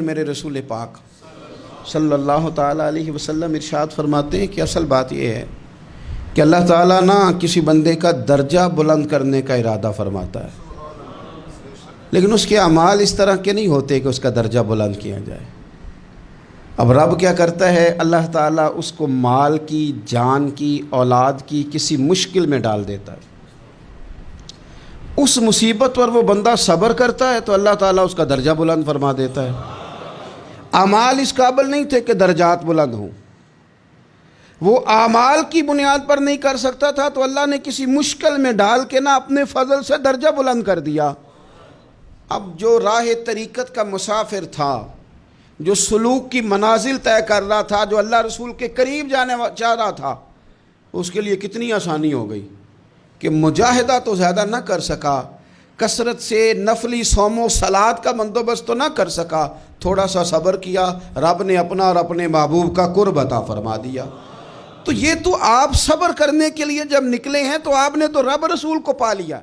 میرے رسول پاک صلی اللہ تعالیٰ علیہ وسلم ارشاد فرماتے ہیں کہ اصل بات یہ ہے کہ اللہ تعالیٰ نہ کسی بندے کا درجہ بلند کرنے کا ارادہ فرماتا ہے، لیکن اس کے اعمال اس طرح کے نہیں ہوتے کہ اس کا درجہ بلند کیا جائے۔ اب رب کیا کرتا ہے، اللہ تعالیٰ اس کو مال کی، جان کی، اولاد کی کسی مشکل میں ڈال دیتا ہے۔ اس مصیبت پر وہ بندہ صبر کرتا ہے تو اللہ تعالیٰ اس کا درجہ بلند فرما دیتا ہے۔ اعمال اس قابل نہیں تھے کہ درجات بلند ہوں، وہ اعمال کی بنیاد پر نہیں کر سکتا تھا تو اللہ نے کسی مشکل میں ڈال کے نہ اپنے فضل سے درجہ بلند کر دیا۔ اب جو راہ طریقت کا مسافر تھا، جو سلوک کی منازل طے کر رہا تھا، جو اللہ رسول کے قریب جانے چاہ رہا تھا، اس کے لیے کتنی آسانی ہو گئی کہ مجاہدہ تو زیادہ نہ کر سکا، کثرت سے نفلی صوم و صلات کا بندوبست تو نہ کر سکا، تھوڑا سا صبر کیا، رب نے اپنا اور اپنے محبوب کا قرب عطا فرما دیا۔ تو یہ تو آپ صبر کرنے کے لیے جب نکلے ہیں تو آپ نے تو رب رسول کو پا لیا۔